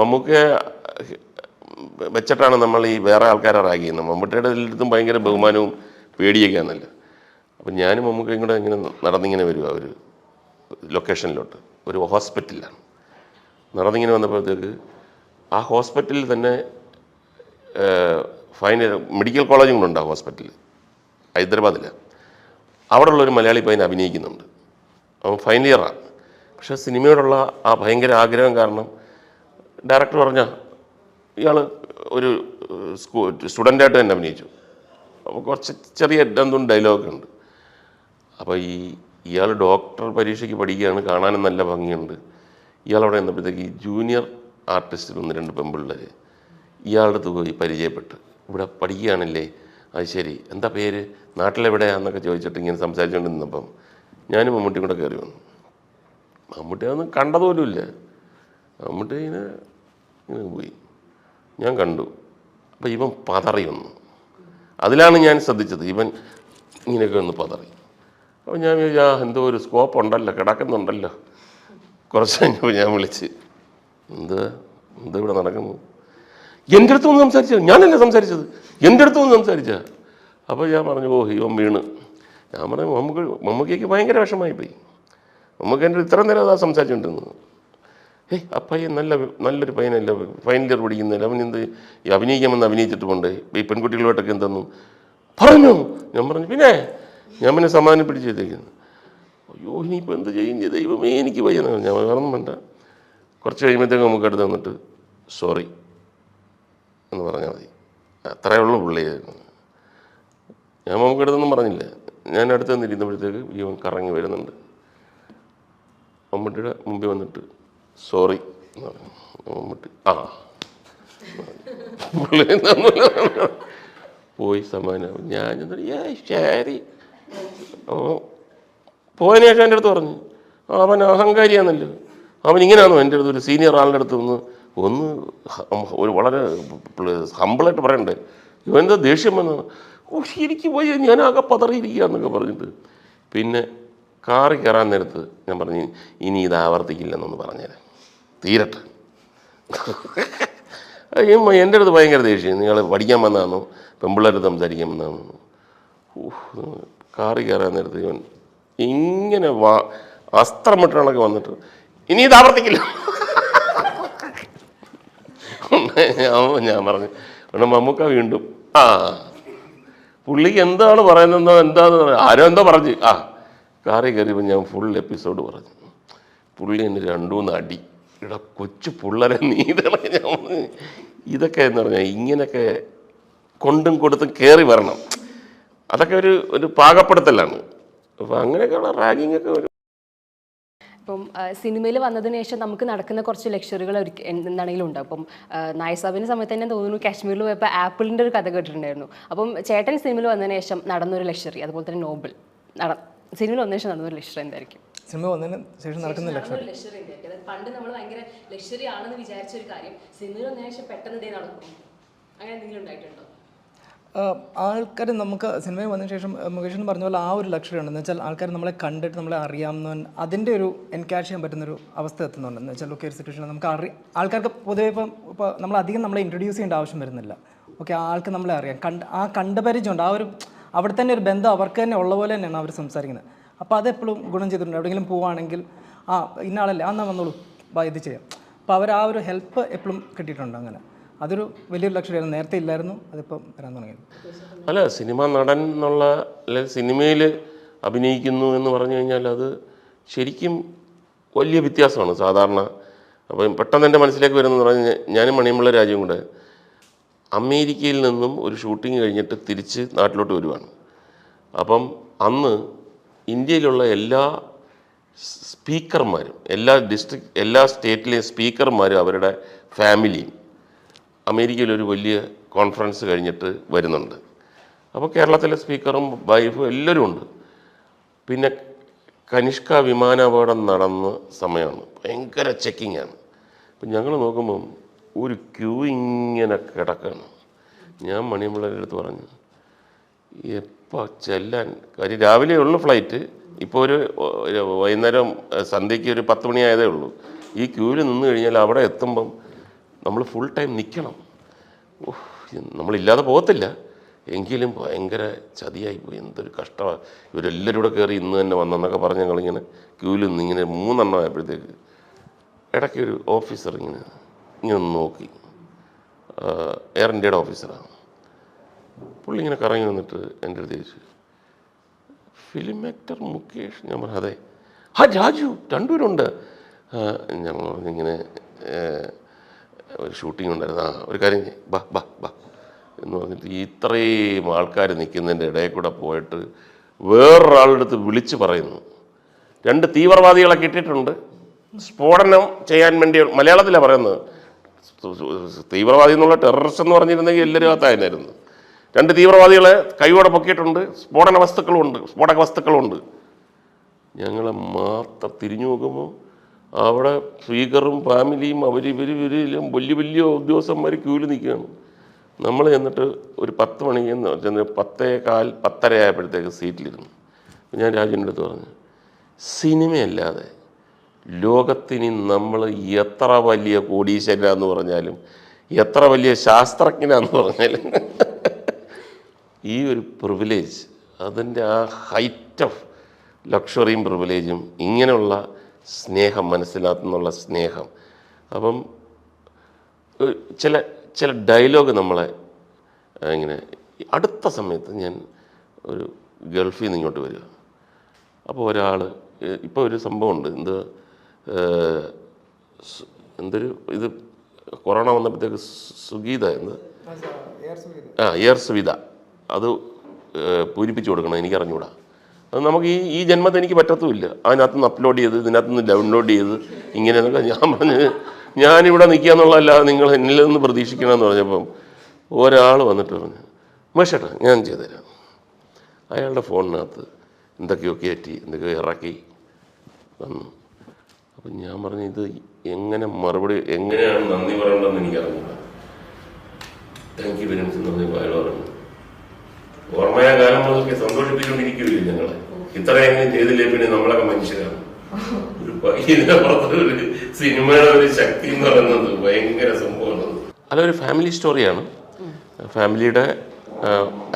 മമ്മൂക്കയെ വെച്ചിട്ടാണ് നമ്മൾ ഈ വേറെ ആൾക്കാരെ റാഗ് ചെയ്യുന്നത്. മമ്മൂട്ടിയുടെ എല്ലായിടത്തും ഭയങ്കര ബഹുമാനവും പേടിയൊക്കെയാണല്ലോ. അപ്പം ഞാനും മമ്മൂക്കയും കൂടെ ഇങ്ങനെ നടന്നിങ്ങനെ വരിക ഒരു ലൊക്കേഷനിലോട്ട്, ഒരു ഹോസ്പിറ്റലിലാണ് നടന്നിങ്ങനെ വന്നപ്പോഴത്തേക്ക് ആ ഹോസ്പിറ്റലിൽ തന്നെ മെഡിക്കൽ കോളേജും കൂടെ ഉണ്ട് ആ ഹോസ്പിറ്റലിൽ, ഹൈദരാബാദിൽ. അവിടെ ഉള്ളൊരു മലയാളി പയ്യൻ അഭിനയിക്കുന്നുണ്ട്. അവൻ ഫൈനൽ ഇയറാണ്. പക്ഷേ സിനിമയോടുള്ള ആ ഭയങ്കര ആഗ്രഹം കാരണം ഡയറക്ടർ പറഞ്ഞ ഇയാൾ ഒരു സ്റ്റുഡൻ്റായിട്ട് തന്നെ അഭിനയിച്ചു. അപ്പോൾ കുറച്ച് ചെറിയ എന്തും ഡയലോഗൊക്കെ ഉണ്ട്. അപ്പോൾ ഇയാൾ ഡോക്ടർ പരീക്ഷയ്ക്ക് പഠിക്കുകയാണ്, കാണാനും നല്ല ഭംഗിയുണ്ട്. ഇയാളവിടെ വന്നപ്പോഴത്തേക്ക് ഈ ജൂനിയർ ആർട്ടിസ്റ്റിൽ 1-2 പെൺപിള്ളേർ ഇയാളുടെ അടുത്ത് പോയി പരിചയപ്പെട്ട്, ഇവിടെ പഠിക്കുകയാണല്ലേ, അത് ശരി, എന്താ പേര്, നാട്ടിലെവിടെയാണെന്നൊക്കെ ചോദിച്ചിട്ട് ഇങ്ങനെ സംസാരിച്ചുകൊണ്ട് നിന്നപ്പം ഞാനും മമ്മൂട്ടിയും കൂടെ കയറി വന്നു. മമ്മൂട്ടി അതൊന്നും കണ്ടതുപോലുമില്ല. മമ്മൂട്ടി ഇങ്ങനെ പോയി, ഞാൻ കണ്ടു. അപ്പം ഇവൻ പതറി വന്നു. അതിലാണ് ഞാൻ ശ്രദ്ധിച്ചത്, ഇവൻ ഇങ്ങനെയൊക്കെ ഒന്ന് പതറി. അപ്പോൾ ഞാൻ വിചാരിച്ചു എന്തോ ഒരു സ്കോപ്പ് ഉണ്ടല്ലോ, കിടക്കുന്നുണ്ടല്ലോ. കുറച്ച് കഴിഞ്ഞപ്പോൾ ഞാൻ വിളിച്ച്, എന്താ ഇവിടെ നടക്കുന്നു? എൻ്റെ അടുത്ത് വന്ന് സംസാരിച്ചത്, ഞാനല്ലേ സംസാരിച്ചത്, എൻ്റെ അടുത്ത് വന്ന് സംസാരിച്ചാൽ. അപ്പോൾ ഞാൻ പറഞ്ഞു, ഓ ഇവൻ വീണ്. ഞാൻ പറഞ്ഞു മമ്മൂക്കയ്ക്ക് ഭയങ്കര വിഷമമായിപ്പോയി. മമ്മൂക്ക എൻ്റെ ഇത്രയും നേരം അതാ സംസാരിച്ചുകൊണ്ടിരുന്നത്. ആ പയ്യൻ നല്ലൊരു പയ്യനല്ല, ഫൈനൽ ഇയർ പഠിക്കുന്നില്ല, അവൻ എന്ത് അഭിനയിക്കാമെന്ന് അഭിനയിച്ചിട്ട് പോണ്ടേ, ഈ പെൺകുട്ടികളുമായിട്ടൊക്കെ എന്തെന്നു പറഞ്ഞു. ഞാൻ പറഞ്ഞു പിന്നെ ഞാൻ പിന്നെ സമാധാനപ്പിടിച്ചേക്കുന്നു. അയ്യോ ഇനിയിപ്പോൾ എന്ത് ചെയ്യും ദൈവമേ, എനിക്ക് വയ്യെന്ന്. ഞാൻ വേറൊന്നും വേണ്ട, കുറച്ച് കഴിയുമ്പോഴത്തേക്ക് നമുക്ക് അടുത്ത് വന്നിട്ട് സോറി എന്ന് പറഞ്ഞാൽ മതി, അത്രയേ ഉള്ളൂ പുള്ളി. ഞാൻ നമുക്ക് അടുത്തൊന്നും പറഞ്ഞില്ല. ഞാൻ അടുത്ത് വന്നിരുന്നപ്പോഴത്തേക്ക് ഇവൻ കറങ്ങി വരുന്നുണ്ട്. മമ്മൂട്ടിയുടെ മുമ്പിൽ വന്നിട്ട് സോറി എന്ന് പറഞ്ഞു. മമ്മൂട്ടി പോയി സമാധാനം. ഞാൻ ശരി. പോയതിനു ശേഷം എൻ്റെ അടുത്ത് പറഞ്ഞു, അവൻ അഹങ്കാരിയാണല്ലോ, അവൻ ഇങ്ങനെയാണോ എൻ്റെ അടുത്ത് ഒരു സീനിയർ ആളുടെ അടുത്ത് ഒന്ന് ഒരു വളരെ ഹമ്പിളായിട്ട് പറയണ്ടേ, ഇവനെന്താ ദേഷ്യം വന്നാണ്. ഓ എനിക്ക് പോയി ഞാനാകെ പതറിയിരിക്കുകയെന്നൊക്കെ പറഞ്ഞിട്ട്. പിന്നെ കാറിൽ കയറാൻ നേരത്ത് ഞാൻ പറഞ്ഞു, ഇനി ഇത് ആവർത്തിക്കില്ലെന്നൊന്ന് പറഞ്ഞേരാം, തീരട്ടെ. എൻ്റെ അടുത്ത് ഭയങ്കര ദേഷ്യം, നിങ്ങൾ പഠിക്കാൻ വന്നതാണോ, പെമ്പിള്ളേർ സംസാരിക്കാൻ വന്നതാണോ. കാറിൽ കയറാൻ നേരത്ത് ഇവൻ ഇങ്ങനെ അസ്ത്രമിട്ടണൊക്കെ വന്നിട്ട്, ഇനി ഇത് ആവർത്തിക്കില്ല. ഞാൻ പറഞ്ഞു പിന്നെ മമ്മൂക്ക വീണ്ടും പുള്ളിക്ക് എന്താണ് പറയുന്നതെന്നോ എന്താന്ന് ആരോ എന്തോ പറഞ്ഞു. കാറിൽ കയറിയപ്പോൾ ഞാൻ ഫുൾ എപ്പിസോഡ് പറഞ്ഞു. പുള്ളി എന്നെ 2-3 അടി, ഇവിടെ കൊച്ചു പിള്ളേരെ നീതളെ. ഞാൻ ഇതൊക്കെ എന്ന് പറഞ്ഞാൽ ഇങ്ങനെയൊക്കെ കൊണ്ടും കൊടുത്തും കയറി വരണം, അതൊക്കെ ഒരു പാകപ്പെടുത്തലാണ്. അപ്പോൾ അങ്ങനെയൊക്കെയുള്ള റാഗിങ്ങൊക്കെ വരും. ഇപ്പം സിനിമയിൽ വന്നതിന് ശേഷം നമുക്ക് നടക്കുന്ന കുറച്ച് ലക്ഷറികൾ എന്താണെങ്കിലും ഉണ്ട്. അപ്പം നായസാബിൻ്റെ സമയത്ത് തന്നെ തോന്നുന്നു കാശ്മീരിൽ പോയപ്പോൾ ആപ്പിളിൻ്റെ ഒരു കഥ കേട്ടിട്ടുണ്ടായിരുന്നു. അപ്പം ചേട്ടൻ സിനിമയിൽ വന്നതിന് ശേഷം നടന്നൊരു ലക്ഷറി, അതുപോലെ തന്നെ നോബൽ സിനിമയിൽ വന്നതിന് ശേഷം നടന്നൊരു ലക്ഷറി എന്തായിരിക്കും? സിനിമ വന്നതിന് ശേഷം നടക്കുന്ന ലക്ഷറി പണ്ട് നമ്മൾ ഭയങ്കര ലക്ഷറി ആണെന്ന് വിചാരിച്ച ഒരു കാര്യം സിനിമയിൽ വന്നതിന് ശേഷം പെട്ടെന്ന് ഇതേ നടക്കും, അങ്ങനെ എന്തെങ്കിലും ഉണ്ടായിട്ടുണ്ടോ? ആൾക്കാർ നമുക്ക് സിനിമയിൽ വന്നതിന് ശേഷം മുകേഷ് പറഞ്ഞ പോലെ ആ ഒരു ലക്ഷറി ഉണ്ടെന്ന് വെച്ചാൽ ആൾക്കാർ നമ്മളെ കണ്ടിട്ട് നമ്മളെ അറിയാവുന്നവൻ, അതിൻ്റെ ഒരു എൻകാഷ് ചെയ്യാൻ പറ്റുന്നൊരു അവസ്ഥ എത്തുന്നുണ്ടെന്ന് വെച്ചാൽ ഒക്കെ ഒരു സിറ്റുവേഷൻ നമുക്ക് ആൾക്കാർക്ക് പൊതുവെ ഇപ്പോൾ നമ്മളധികം നമ്മളെ ഇൻട്രൊഡ്യൂസ് ചെയ്യേണ്ട ആവശ്യം വരുന്നില്ല. ഓക്കെ, ആൾക്ക് നമ്മളെ അറിയാം, കണ്ടപരിചയമുണ്ട്, ആ ഒരു അവിടെ തന്നെ ഒരു ബന്ധം അവർക്ക് തന്നെ ഉള്ള പോലെ തന്നെയാണ് അവർ സംസാരിക്കുന്നത്. അപ്പോൾ അതെപ്പോഴും ഗുണം ചെയ്തിട്ടുണ്ട്. എവിടെയെങ്കിലും പോവുകയാണെങ്കിൽ ഇന്ന ആളല്ലേ എന്നാ വന്നോളൂ ഇത് ചെയ്യാം. അപ്പോൾ അവർ ആ ഒരു ഹെൽപ്പ് എപ്പോഴും കിട്ടിയിട്ടുണ്ട്. അങ്ങനെ അതൊരു വലിയൊരു ലക്ഷറിയായിരുന്നു, നേരത്തെ ഇല്ലായിരുന്നു, അതിപ്പം വരാൻ തുടങ്ങിയത്. അല്ല, സിനിമ നടൻ എന്നുള്ള അല്ലെങ്കിൽ സിനിമയിൽ അഭിനയിക്കുന്നു എന്ന് പറഞ്ഞു കഴിഞ്ഞാൽ അത് ശരിക്കും വലിയ വ്യത്യാസമാണ് സാധാരണ. അപ്പം പെട്ടെന്ന് എൻ്റെ മനസ്സിലേക്ക് വരുന്നതെന്ന് പറഞ്ഞാൽ ഞാനും മണിയമ്പിള്ള രാജുവും കൂടെ അമേരിക്കയിൽ നിന്നും ഒരു ഷൂട്ടിങ് കഴിഞ്ഞിട്ട് തിരിച്ച് നാട്ടിലോട്ട് വരുവാണ്. അപ്പം അന്ന് ഇന്ത്യയിലുള്ള എല്ലാ സ്പീക്കർമാരും, എല്ലാ സ്റ്റേറ്റിലെയും സ്പീക്കർമാരും അവരുടെ ഫാമിലിയും അമേരിക്കയിലൊരു വലിയ കോൺഫറൻസ് കഴിഞ്ഞിട്ട് വരുന്നുണ്ട്. അപ്പോൾ കേരളത്തിലെ സ്പീക്കറും വൈഫും എല്ലാവരും ഉണ്ട്. പിന്നെ കനിഷ്ക വിമാനാപകടം നടന്ന സമയമാണ്, ഭയങ്കര ചെക്കിങ്ങാണ്. അപ്പം ഞങ്ങൾ നോക്കുമ്പം ഒരു ക്യൂ ഇങ്ങനെ കിടക്കുകയാണ്. ഞാൻ മണിയമ്പിള്ളയുടെ അടുത്ത് പറഞ്ഞു, എപ്പോൾ ചെല്ലാൻ, കാര്യം രാവിലെ ഉള്ളു ഫ്ലൈറ്റ്, ഇപ്പോൾ ഒരു വൈകുന്നേരം സന്ധ്യയ്ക്ക് ഒരു 10 മണിയായതേ ഉള്ളൂ. ഈ ക്യൂവിൽ നിന്ന് കഴിഞ്ഞാൽ അവിടെ എത്തുമ്പം നമ്മൾ ഫുൾ ടൈം നിൽക്കണം. നമ്മളില്ലാതെ പോകത്തില്ല, എങ്കിലും ഭയങ്കര ചതിയായിപ്പോയി. എന്തൊരു കഷ്ടമാണ്. ഇവരെല്ലാവരും കൂടെ കയറി ഇന്ന് തന്നെ വന്നെന്നൊക്കെ പറഞ്ഞ് ഞങ്ങളിങ്ങനെ ക്യൂവിൽ നിന്ന് ഇങ്ങനെ 3 എണ്ണം ആയപ്പോഴത്തേക്ക് ഇടയ്ക്ക് ഒരു ഓഫീസർ ഇങ്ങനെ ഒന്ന് നോക്കി. എയർ ഇന്ത്യയുടെ ഓഫീസറാണ്. പുള്ളി ഇങ്ങനെ കറങ്ങി വന്നിട്ട് എൻ്റെ അടുത്ത് ചോദിച്ചു, ഫിലിം ആക്ടർ മുകേഷ്? ഞാൻ പറഞ്ഞു അതെ. രാജു, രണ്ടുപേരുണ്ട്. ഞാൻ പറഞ്ഞിങ്ങനെ ഒരു ഷൂട്ടിംഗ് ഉണ്ടായിരുന്നു. ഒരു കാര്യം ബാ ബാ ബാ എന്ന് പറഞ്ഞിട്ട് ഇത്രയും ആൾക്കാർ നിൽക്കുന്നതിൻ്റെ ഇടയിൽ കൂടെ പോയിട്ട് വേറൊരാളുടെ അടുത്ത് വിളിച്ച് പറയുന്നു, 2 തീവ്രവാദികളെ കിട്ടിയിട്ടുണ്ട്, സ്ഫോടനം ചെയ്യാൻ വേണ്ടി. മലയാളത്തിലാണ് പറയുന്നത്. തീവ്രവാദി എന്നുള്ള ടെററിസ്റ്റ് എന്ന് പറഞ്ഞിരുന്നെങ്കിൽ എല്ലാവരും അകത്തായിരുന്നു. 2 തീവ്രവാദികളെ കൈയോടെ പൊക്കിയിട്ടുണ്ട്, സ്ഫോടക വസ്തുക്കളുണ്ട്. ഞങ്ങളെ മാത്രം തിരിഞ്ഞു നോക്കുമ്പോൾ അവിടെ സ്പീക്കറും ഫാമിലിയും ഇവരെല്ലാം വലിയ വലിയ ഉദ്യോഗസ്ഥന്മാർ ക്യൂവിൽ നിൽക്കുകയാണ്. നമ്മൾ ചെന്നിട്ട് ഒരു 10 മണിക്ക് 10:15, 10:30 ആയപ്പോഴത്തേക്ക് സീറ്റിലിരുന്നു. ഞാൻ രാജുവിൻ്റെ അടുത്ത് പറഞ്ഞു, സിനിമയല്ലാതെ ലോകത്തിന് നമ്മൾ എത്ര വലിയ കോടീശ്വരനാന്ന് പറഞ്ഞാലും എത്ര വലിയ ശാസ്ത്രജ്ഞനാന്ന് പറഞ്ഞാലും ഈ ഒരു പ്രിവിലേജ്, അതിൻ്റെ ആ ഹൈറ്റ് ഓഫ് ലക്ഷറിയും പ്രിവിലേജും ഇങ്ങനെയുള്ള സ്നേഹം, മനസ്സിലാത്തുന്നുള്ള സ്നേഹം. അപ്പം ചില ഡയലോഗ് നമ്മളെ ഇങ്ങനെ. അടുത്ത സമയത്ത് ഞാൻ ഒരു ഗൾഫിൽ നിന്ന് ഇങ്ങോട്ട് വരിക. അപ്പോൾ ഒരാൾ, ഇപ്പോൾ ഒരു സംഭവമുണ്ട്, എന്തൊരു ഇത് കൊറോണ വന്നപ്പോഴത്തേക്ക് സുഗീത എയർ സുവിധ അത് പൂരിപ്പിച്ചു കൊടുക്കണം. എനിക്കറിഞ്ഞൂടാ. അത് നമുക്ക് ഈ ജന്മത്തിൽ എനിക്ക് പറ്റത്തുമില്ല. അതിനകത്തുനിന്ന് അപ്ലോഡ് ചെയ്ത് ഇതിനകത്തുനിന്ന് ഡൗൺലോഡ് ചെയ്ത് ഇങ്ങനെയൊക്കെ. ഞാൻ പറഞ്ഞ് ഞാനിവിടെ നിൽക്കുക എന്നുള്ളതല്ലാതെ നിങ്ങൾ എന്നിൽ നിന്ന് പ്രതീക്ഷിക്കണമെന്ന് പറഞ്ഞപ്പം ഒരാൾ വന്നിട്ട് പറഞ്ഞു, ഉമേഷേട്ടാ ഞാൻ ചെയ്തുതരാം. അയാളുടെ ഫോണിനകത്ത് എന്തൊക്കെയോ കയറ്റി എന്തൊക്കെയോ ഇറക്കി വന്നു. അപ്പം ഞാൻ പറഞ്ഞു, ഇത് എങ്ങനെ മറുപടി, എങ്ങനെയാണ് നന്ദി പറയേണ്ടതെന്ന് എനിക്കറിഞ്ഞില്ല. താങ്ക് യു വെരി മച്ച് എന്ന് പറഞ്ഞപ്പോൾ അയാൾ പറഞ്ഞു, ഓർമ്മയാ കാലം മുതൽക്ക് സന്തോഷിപ്പിച്ചുകൊണ്ടിരിക്കുകയില്ല ഞങ്ങളെ. ഇത്രയെങ്കിലും ചെയ്തില്ലേ പിന്നെ നമ്മളൊക്കെ മനുഷ്യരാണ്. ഇതിനപ്പുറത്ത് ഒരു സിനിമയുടെ ഒരു ശക്തി എന്ന് പറയുന്നത് ഭയങ്കര സംഭവമാണ്. അതൊരു ഫാമിലി സ്റ്റോറിയാണ്. ഫാമിലിയുടെ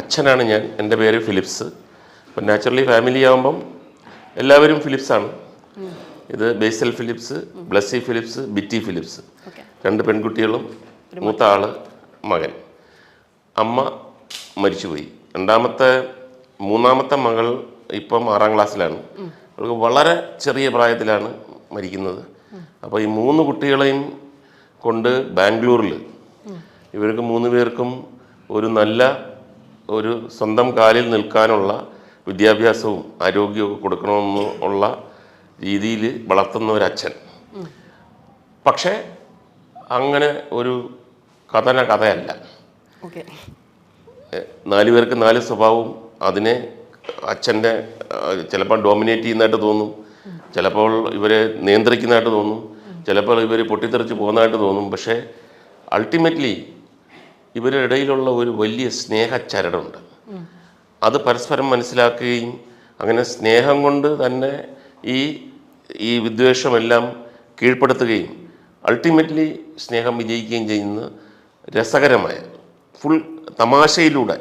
അച്ഛനാണ് ഞാൻ. എൻ്റെ പേര് ഫിലിപ്സ്. അപ്പം നാച്ചുറലി ഫാമിലി ആകുമ്പം എല്ലാവരും ഫിലിപ്സാണ്. ഇത് Basil Philips, Blessy Philips, Bitty Philips. 2 പെൺകുട്ടികളും, മൂത്ത ആള് മകൻ. അമ്മ മരിച്ചുപോയി. മൂന്നാമത്തെ മകൾ ഇപ്പം 6ാം ക്ലാസ്സിലാണ്. അവൾക്ക് വളരെ ചെറിയ പ്രായത്തിലാണ് മരിക്കുന്നത്. അപ്പോൾ ഈ 3 കുട്ടികളെയും കൊണ്ട് ബാംഗ്ലൂരിൽ ഇവർക്ക് 3 പേർക്കും ഒരു സ്വന്തം കാലിൽ നിൽക്കാനുള്ള വിദ്യാഭ്യാസവും ആരോഗ്യവും കൊടുക്കണമെന്നുള്ള രീതിയിൽ വളർത്തുന്ന ഒരച്ഛൻ. പക്ഷേ അങ്ങനെ ഒരു കഥയല്ല. 4 പേർക്ക് 4 സ്വഭാവവും. അതിനെ അച്ഛൻ്റെ ചിലപ്പോൾ ഡോമിനേറ്റ് ചെയ്യുന്നതായിട്ട് തോന്നും, ചിലപ്പോൾ ഇവരെ നിയന്ത്രിക്കുന്നതായിട്ട് തോന്നും, ചിലപ്പോൾ ഇവർ പൊട്ടിത്തെറിച്ച് പോകുന്നതായിട്ട് തോന്നും. പക്ഷേ അൾട്ടിമേറ്റ്ലി ഇവരുടെ ഇടയിലുള്ള ഒരു വലിയ സ്നേഹച്ചരടുണ്ട്. അത് പരസ്പരം മനസ്സിലാക്കുകയും അങ്ങനെ സ്നേഹം കൊണ്ട് തന്നെ ഈ വിദ്വേഷമെല്ലാം കീഴ്പ്പെടുത്തുകയും അൾട്ടിമേറ്റ്ലി സ്നേഹം വിജയിക്കുകയും ചെയ്യുന്ന രസകരമായ ഫുൾ തമാശയിലൂടെ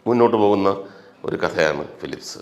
മുന്നോട്ട് പോകുന്ന ഒരു കഥയാണ് ഫിലിപ്സ്.